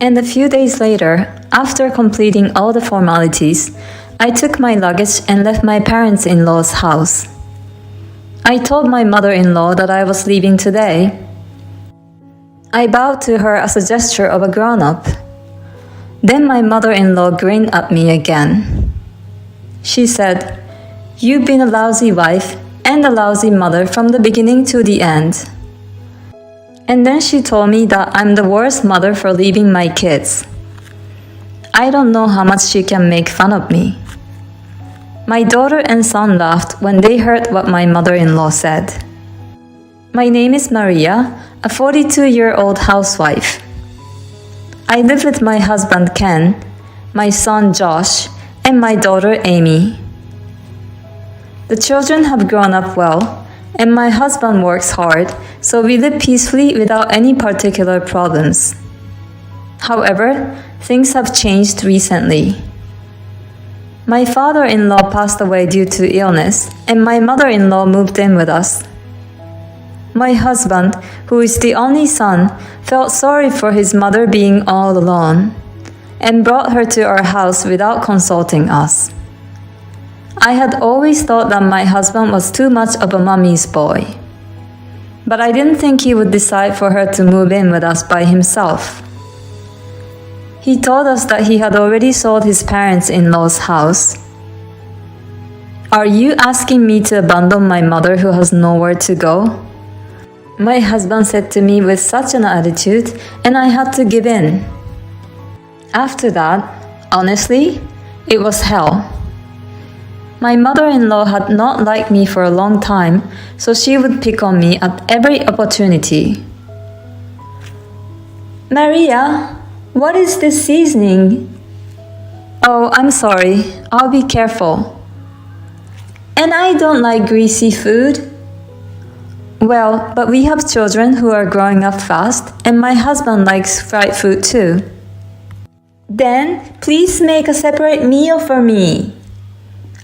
And a few days later, after completing all the formalities, I took my luggage and left my parents-in-law's house. I told my mother-in-law that I was leaving today. I bowed to her as a gesture of a grown-up. Then my mother-in-law grinned at me again. She said, "You've been a lousy wife and a lousy mother from the beginning to the end." And then she told me that I'm the worst mother for leaving my kids. I don't know how much she can make fun of me. My daughter and son laughed when they heard what my mother-in-law said. My name is Maria, a 42-year-old housewife. I live with my husband Ken, my son Josh, and my daughter Amy. The children have grown up well, and my husband works hard, so we live peacefully without any particular problems. However, things have changed recently. My father-in-law passed away due to illness, and my mother-in-law moved in with us. My husband, who is the only son, felt sorry for his mother being all alone, and brought her to our house without consulting us. I had always thought that my husband was too much of a mommy's boy. But I didn't think he would decide for her to move in with us by himself. He told us that he had already sold his parents-in-law's house. "Are you asking me to abandon my mother who has nowhere to go?" my husband said to me with such an attitude, and I had to give in. After that, honestly, it was hell. My mother-in-law had not liked me for a long time, so she would pick on me at every opportunity. "Maria, what is this seasoning?" "Oh, I'm sorry. I'll be careful." "And I don't like greasy food." "Well, but we have children who are growing up fast, and my husband likes fried food too." "Then please make a separate meal for me."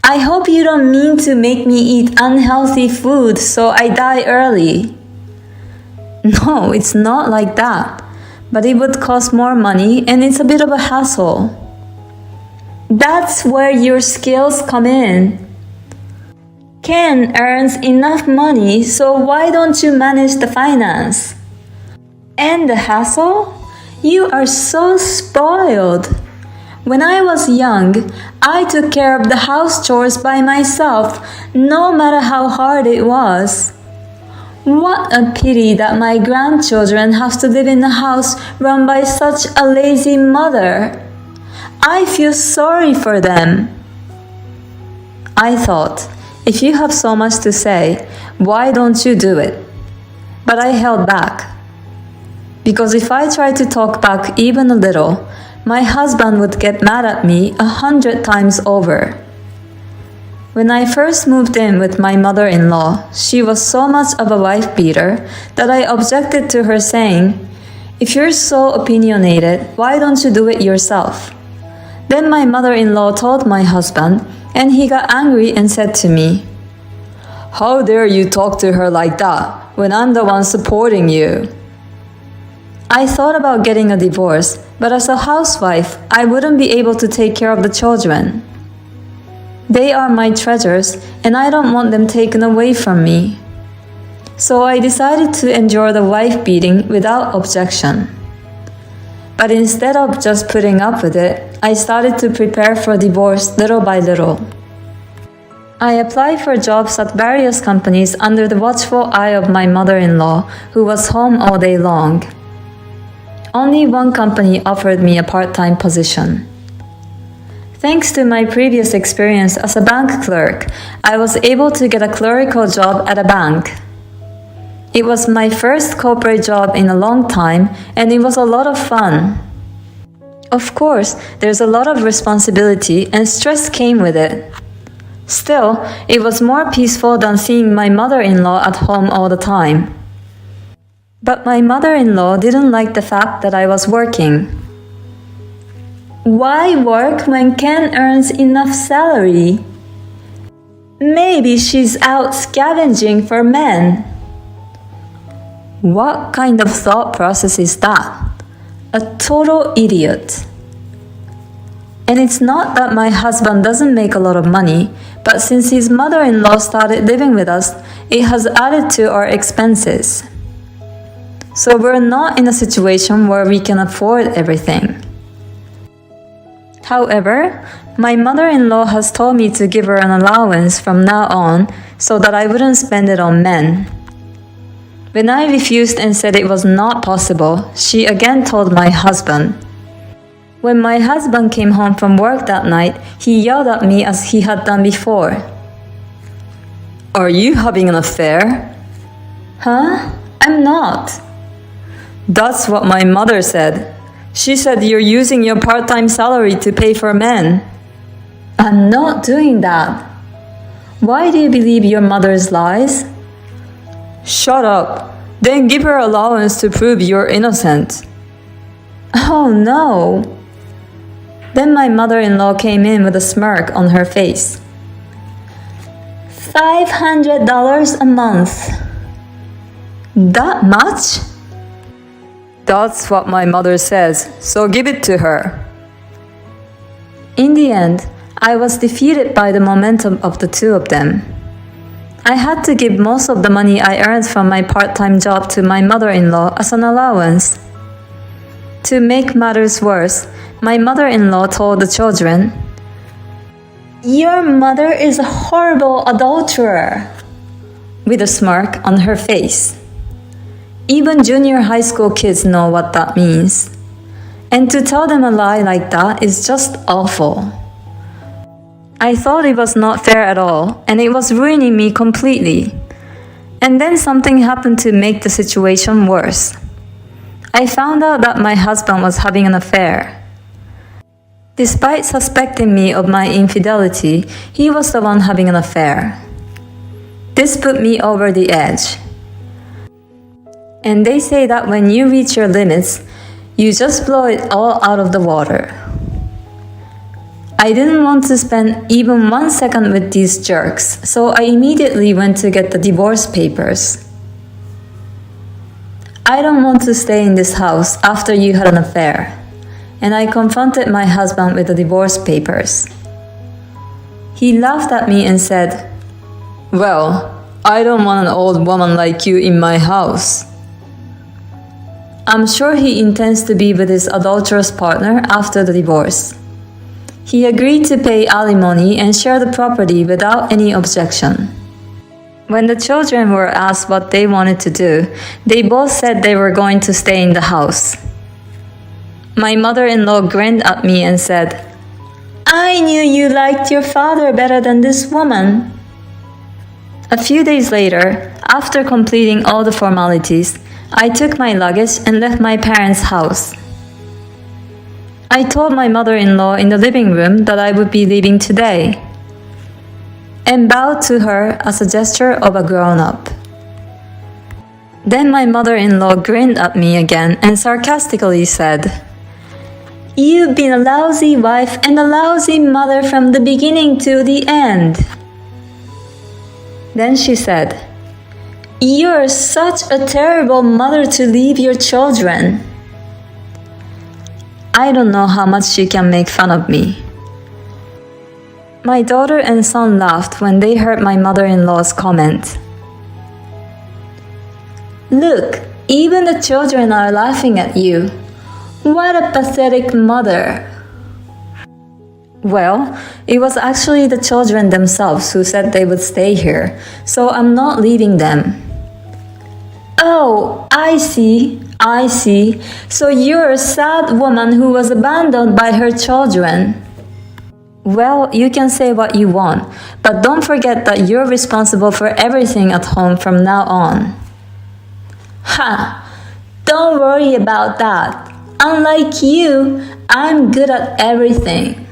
"I hope you don't mean to make me eat unhealthy food so I die early." "No, it's not like that, but it would cost more money and it's a bit of a hassle." "That's where your skills come in. Ken earns enough money, so why don't you manage the finance?" "And the hassle? You are so spoiled. When I was young, I took care of the house chores by myself, no matter how hard it was. What a pity that my grandchildren have to live in a house run by such a lazy mother. I feel sorry for them." I thought, if you have so much to say, why don't you do it? But I held back. Because if I tried to talk back even a little, my husband would get mad at me 100 times over. When I first moved in with my mother-in-law, she was so much of a wife beater that I objected to her saying, "If you're so opinionated, why don't you do it yourself?" Then my mother-in-law told my husband, and he got angry and said to me, "How dare you talk to her like that when I'm the one supporting you?" I thought about getting a divorce, but as a housewife, I wouldn't be able to take care of the children. They are my treasures, and I don't want them taken away from me. So I decided to endure the wife beating without objection. But instead of just putting up with it, I started to prepare for divorce little by little. I applied for jobs at various companies under the watchful eye of my mother-in-law, who was home all day long. Only one company offered me a part-time position. Thanks to my previous experience as a bank clerk, I was able to get a clerical job at a bank. It was my first corporate job in a long time, and it was a lot of fun. Of course, there's a lot of responsibility and stress came with it. Still, it was more peaceful than seeing my mother-in-law at home all the time. But my mother-in-law didn't like the fact that I was working. "Why work when Ken earns enough salary? Maybe she's out scavenging for men." What kind of thought process is that? A total idiot. And it's not that my husband doesn't make a lot of money, but since his mother-in-law started living with us, it has added to our expenses. So we're not in a situation where we can afford everything. However, my mother-in-law has told me to give her an allowance from now on so that I wouldn't spend it on men. When I refused and said it was not possible, she again told my husband. When my husband came home from work that night, he yelled at me as he had done before. Are you having an affair? Huh? I'm not. That's what my mother said. She said you're using your part-time salary to pay for men. I'm not doing that. Why do you believe your mother's lies? Shut up. Then give her allowance to prove you're innocent. Oh no. Then my mother-in-law came in with a smirk on her face. $500 a month. That much? That's what my mother says, so give it to her. In the end, I was defeated by the momentum of the two of them. I had to give most of the money I earned from my part-time job to my mother-in-law as an allowance. To make matters worse, my mother-in-law told the children, "Your mother is a horrible adulterer," with a smirk on her face. Even junior high school kids know what that means. And to tell them a lie like that is just awful. I thought it was not fair at all, and it was ruining me completely. And then something happened to make the situation worse. I found out that my husband was having an affair. Despite suspecting me of my infidelity, he was the one having an affair. This put me over the edge. And they say that when you reach your limits, you just blow it all out of the water. I didn't want to spend even 1 second with these jerks, so I immediately went to get the divorce papers. I don't want to stay in this house after you had an affair, and I confronted my husband with the divorce papers. He laughed at me and said, "Well, I don't want an old woman like you in my house." I'm sure he intends to be with his adulterous partner after the divorce. He agreed to pay alimony and share the property without any objection. When the children were asked what they wanted to do, they both said they were going to stay in the house. My mother-in-law grinned at me and said, "I knew you liked your father better than this woman." A few days later, after completing all the formalities, I took my luggage and left my parents' house. I told my mother-in-law in the living room that I would be leaving today, and bowed to her as a gesture of a grown-up. Then my mother-in-law grinned at me again and sarcastically said, "You've been a lousy wife and a lousy mother from the beginning to the end." Then she said, "You're such a terrible mother to leave your children." I don't know how much she can make fun of me. My daughter and son laughed when they heard my mother-in-law's comment. "Look, even the children are laughing at you. What a pathetic mother." Well, it was actually the children themselves who said they would stay here, so I'm not leaving them. "Oh, I see. So you're a sad woman who was abandoned by her children." Well, you can say what you want, but don't forget that you're responsible for everything at home from now on. Ha! Don't worry about that. Unlike you, I'm good at everything.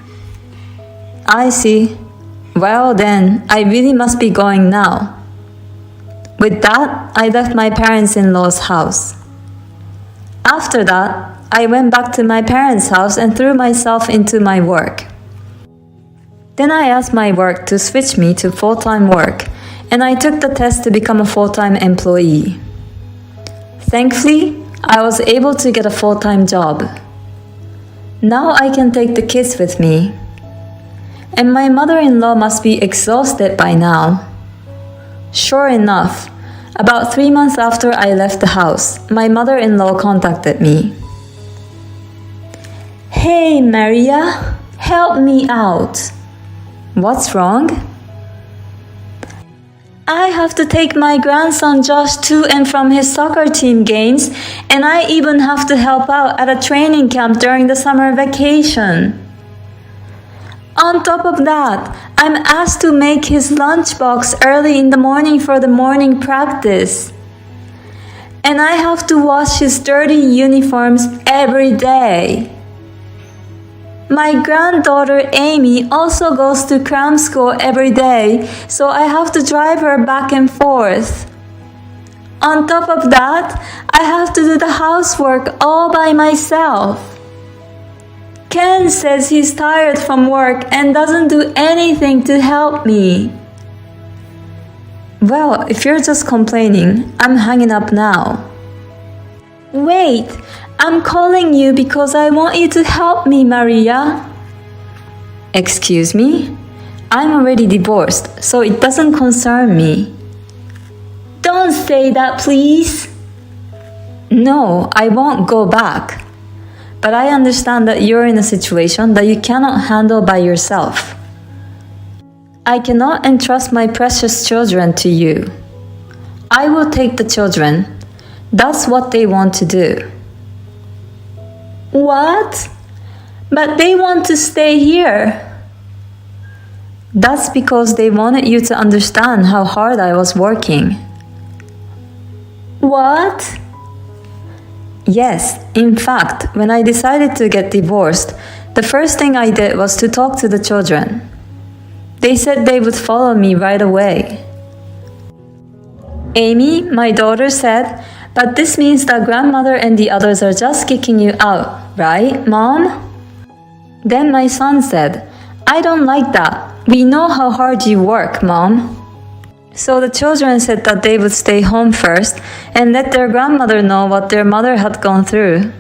I see. Well then, I really must be going now. With that, I left my parents-in-law's house. After that, I went back to my parents' house and threw myself into my work. Then I asked my work to switch me to full-time work, and I took the test to become a full-time employee. Thankfully, I was able to get a full-time job. Now I can take the kids with me. And my mother-in-law must be exhausted by now. Sure enough, about 3 months after I left the house, my mother-in-law contacted me. Hey, Maria, help me out. What's wrong? I have to take my grandson Josh to and from his soccer team games, and I even have to help out at a training camp during the summer vacation. On top of that, I'm asked to make his lunchbox early in the morning for the morning practice. And I have to wash his dirty uniforms every day. My granddaughter Amy also goes to cram school every day, so I have to drive her back and forth. On top of that, I have to do the housework all by myself. Ken says he's tired from work and doesn't do anything to help me. Well, if you're just complaining, I'm hanging up now. Wait, I'm calling you because I want you to help me, Maria. Excuse me? I'm already divorced, so it doesn't concern me. Don't say that, please. No, I won't go back. But I understand that you're in a situation that you cannot handle by yourself. I cannot entrust my precious children to you. I will take the children. That's what they want to do. What? But they want to stay here. That's because they wanted you to understand how hard I was working. What? Yes, in fact, when I decided to get divorced, the first thing I did was to talk to the children. They said they would follow me right away. Amy, my daughter, said, "But this means that grandmother and the others are just kicking you out, right, Mom?" Then my son said, "I don't like that. We know how hard you work, Mom." So the children said that they would stay home first and let their grandmother know what their mother had gone through.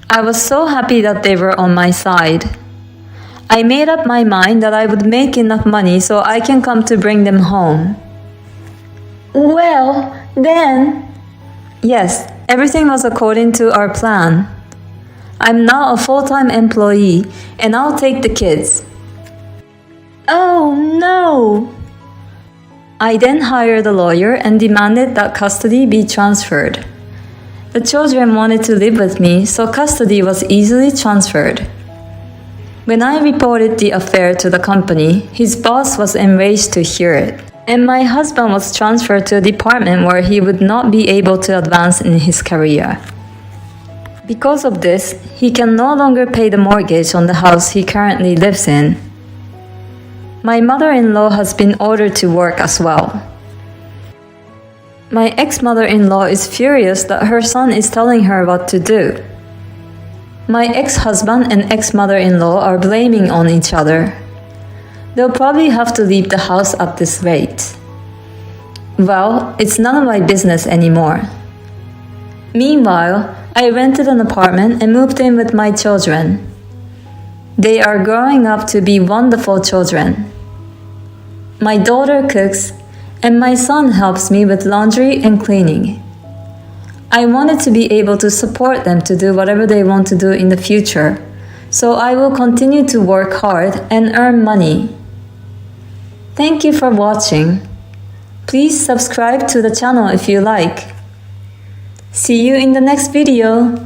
I was so happy that they were on my side. I made up my mind that I would make enough money so I can come to bring them home. Well, then... Yes, everything was according to our plan. I'm now a full-time employee and I'll take the kids. Oh no! I then hired a lawyer and demanded that custody be transferred. The children wanted to live with me, so custody was easily transferred. When I reported the affair to the company, his boss was enraged to hear it, and my husband was transferred to a department where he would not be able to advance in his career. Because of this, he can no longer pay the mortgage on the house he currently lives in. My mother-in-law has been ordered to work as well. My ex-mother-in-law is furious that her son is telling her what to do. My ex-husband and ex-mother-in-law are blaming on each other. They'll probably have to leave the house at this rate. Well, it's none of my business anymore. Meanwhile, I rented an apartment and moved in with my children. They are growing up to be wonderful children. My daughter cooks, and my son helps me with laundry and cleaning. I wanted to be able to support them to do whatever they want to do in the future, so I will continue to work hard and earn money. Thank you for watching. Please subscribe to the channel if you like. See you in the next video.